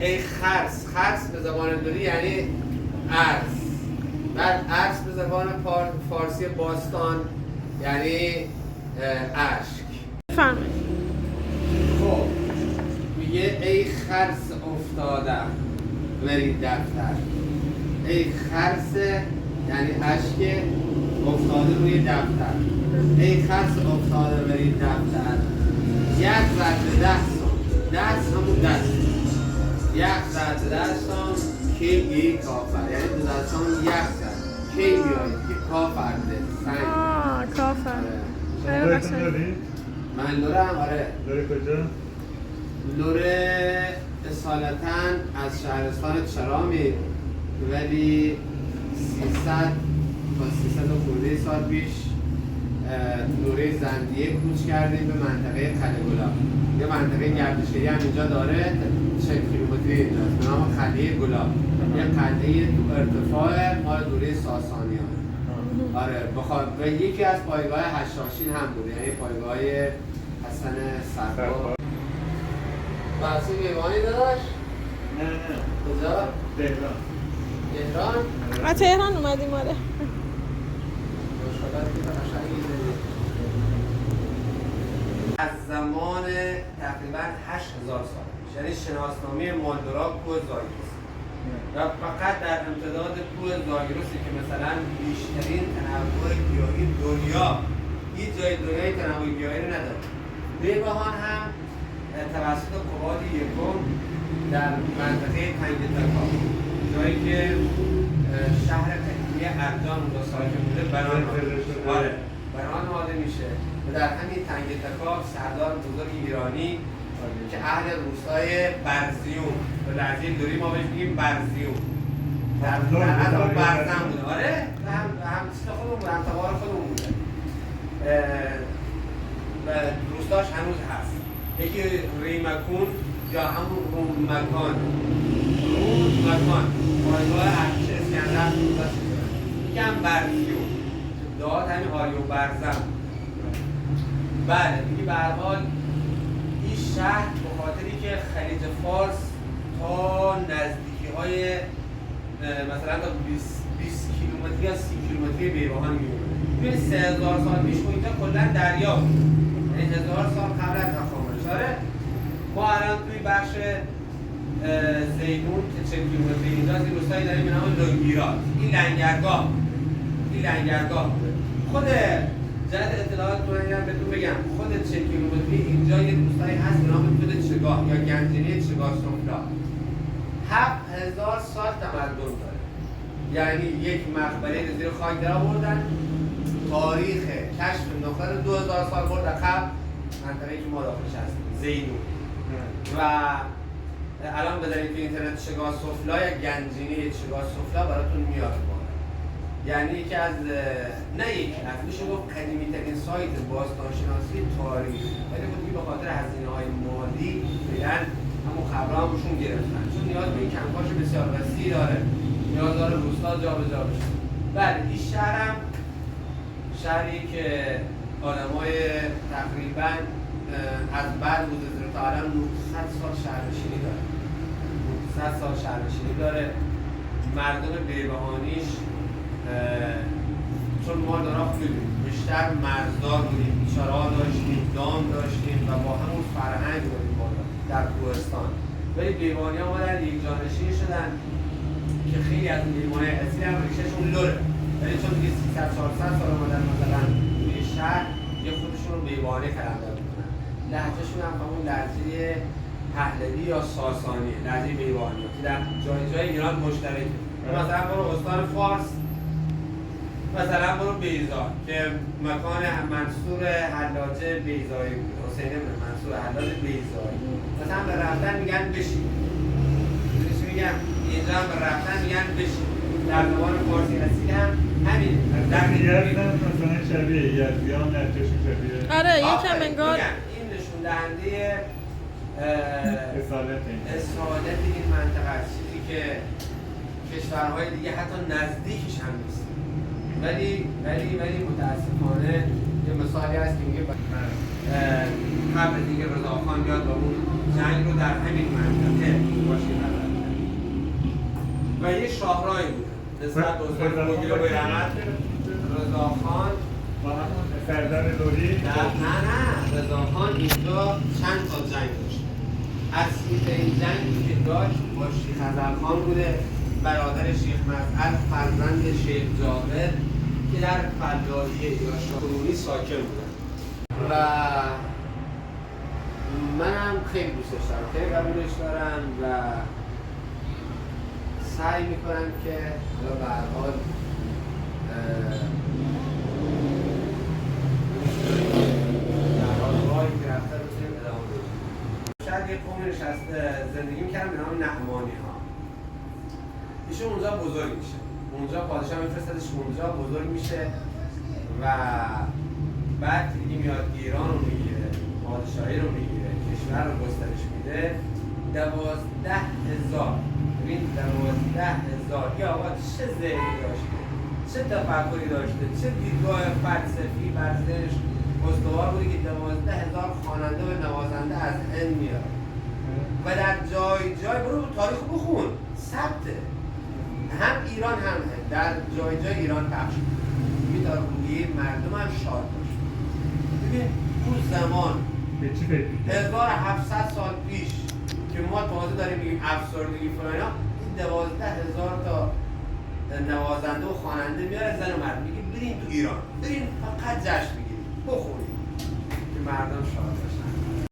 ای خرس به زبان دوری یعنی ارز. بعد ارز به زبان فارسی باستان یعنی اشک. فهمید. خب میگه ای خرس افتادم بری دفتر. ای خرس یعنی اشک افتاده روی دفتر. ای خرس افتاده بری دفتر. یک زد 10 سان، دست همون دست، یک زد دستان که یه کافر، یعنی دو دستان یک زد که بیایید که کافر ده سنگ. کافر. لورتون دارید؟ من لورم. آره. لور کجا؟ لور اصالتا از شهرستان چرامی، ولی 300 تا 300 و خورده سال پیش دوره زندیه کوچ کردیم به منطقه قلعه گلاب. یه منطقه گردشگری هم اینجا داره، 40 کیلومتری اینجاست به نام قلعه گلاب. یه قلعه تو ارتفاع مال دوره ساسانیان. آره و یکی از پایگاه هشاشین هم بوده، یعنی پایگاه حسن سربار. بحثی میوانی داشت؟ نه کجا؟ تهران. تهران؟ از تهران اومدیم. آره. از زمان تقریبا 8000 سال، یعنی شناسنامه مالدورا کوه زاگرس و فقط در امتداد کوه زاگرسی که مثلا بیشترین تنوع گیاهی دنیا، هیچ جای دنیای تنوع گیاهی رو نداره. بیبهان هم توسط قباد یکم در منطقه تنگ تکا، جایی که شهر قدیمی ارجان اونجا ساکن بوده بنان نهاده میشه و در همین تنگ تکا سردار بزرگ ایرانی که اهل روستای برزیون، به لهجه دوری ما بهش میگیم برزیون، در اطراف برزن بوده. آره هم چیز خودمون بوده، هم تبار خودمون بوده و روستاش هنوز هست. یکی ریمکون یا همون رومکان پایگاه ارتش اسکندر روستاش بوده. یکی هم برزیون داد همین آریو برزن. بله دیگه به هر حال این شهر به خاطری که خلیج فارس تا نزدیکی های مثلا تا 20 کیلومتری یا 30 کیلومتری بیبهان میمونه. 3000 سال پیش اینجا کلا دریا بود، یعنی 1000 سال قبل از تکاملش. آره ما الان توی بخش زیدون که 40 کیلومتری اینجاست، این روستایی داریم به نام لنگیرات. این لنگرگاه بوده. خود جهت اطلاعات بهتون بگم، خود 40 کیلومتری اینجا یه روستایی هست به نام فود چگاه یا گنجینه چگاه سفلا. 7000 سال تمدن داره، یعنی یک مقبره زیر خاک در آوردن. تاریخ کشف نقره 2000 سال برد عقب، منطقه‌ای که ما داخلش هستیم زیدون. و الان بذارید تو اینترنت چگاه سفلا یا گنجینه چگاه سفلا براتون میاد. یعنی یکی از میشه گفت قدیمی ترین سایت باستانشناسی تاریخ، ولی خب به خاطر هزینه‌های مالی فعلا همون خبرها همشون گرفتن، چون نیاز به این کنکاش بسیار وسیع داره، نیاز داره روستا جابجا بشه. بله این شهرم شهری که آدمای تقریبا از بعد بوده تا الان 900 سال شهرنشینی داره. 900 سال شهرنشینی داره. مردم بیبهانیش چون ما دارا بودیم بیشتر مرزدار بودیم، چرا داشتیم، دام داشتیم و با همون فرهنگ بودیم بالا در کوهستان. ولی بیبهانی ها آمدن یک جانشین شدن که خیلی از این بیبهانی اصیل هم ریشهشون لوره، ولی چون دیگه 300-400 سال آمدن مثلا توی شهر یه خودشون رو بیبهانی کلمدار میکنن. لهجهشون هم همون لهجه پهلوی یا ساسانی، لهجه بیبهانی که در جای ایران مشترکه. مثلا برو استان فارس، مثلا برو بیضا که مکان منصور حلاج بیضایی بود، حسین بن منصور حلاج بیضایی. مثلا به رفتن میگن بشین، میگم اینجا هم به رفتن میگن بشین. در زبان فارسی اصیل هم همین مثلا شبیه یزدیان نتیشون شبیه. آره یکم انگار این نشون دهنده اصالت این منطقه است، چیزی که کشورهای دیگه حتی نزدیکش هم نیست. ولی متاسفانه یه مثالی هست که میگه قبل دیگه رضاخان بیاد و اون جنگ رو در همین منطقه باشی نظر کرد و یه شاهراهی بود نسبت به استان مغول بیرحمت رضاخان با همون سردار لوری نه رضاخان اینجا چند تا جنگ داشته. اصلی این جنگی که داشت با شیخ ازرخان بوده، برادر شیخ مسعد فرزند شیخ جابر که در فلاحیه یا شاهرونی ساکن بودن و منم خیلی دوستش دارم، خیلی قبولش دارم و سعی میکنم که به هر حال راهی که رفته رو بتونیم ادامه بدیم. شاید یه قومی نشسته زندگی میکردن به نام نعمانی ها. ایشون اونجا بزرگ میشه، اونجا پادشاه میفرستدش اونجا بزرگ میشه و بعد دیگه میاد ایران رو میگیره، پادشاهی رو میگیره، کشور رو گسترش میده. 12,000 ببین 12,000 یه آقا چه ذهنی داشته، چه تفکری داشته، چه دیدگاه فلسفی بر ذهنش استوار بوده که 12,000 خواننده و نوازنده از هند میاد و در جای جای برو تاریخ بخون ثبته، هم ایران هم هند در جای جای ایران پخش میشه تا روحیه مردم هم شاد باشه. ببین اون زمان به چی فکر می‌کنی؟ 1700 سال پیش که ما تازه داریم میگیم افسردگی فلان اینا، این 12,000 تا نوازنده و خواننده میاره زن و مرد میگه بریم تو ایران، بریم فقط جشن بگیریم، بخونیم که مردم شاد باشن.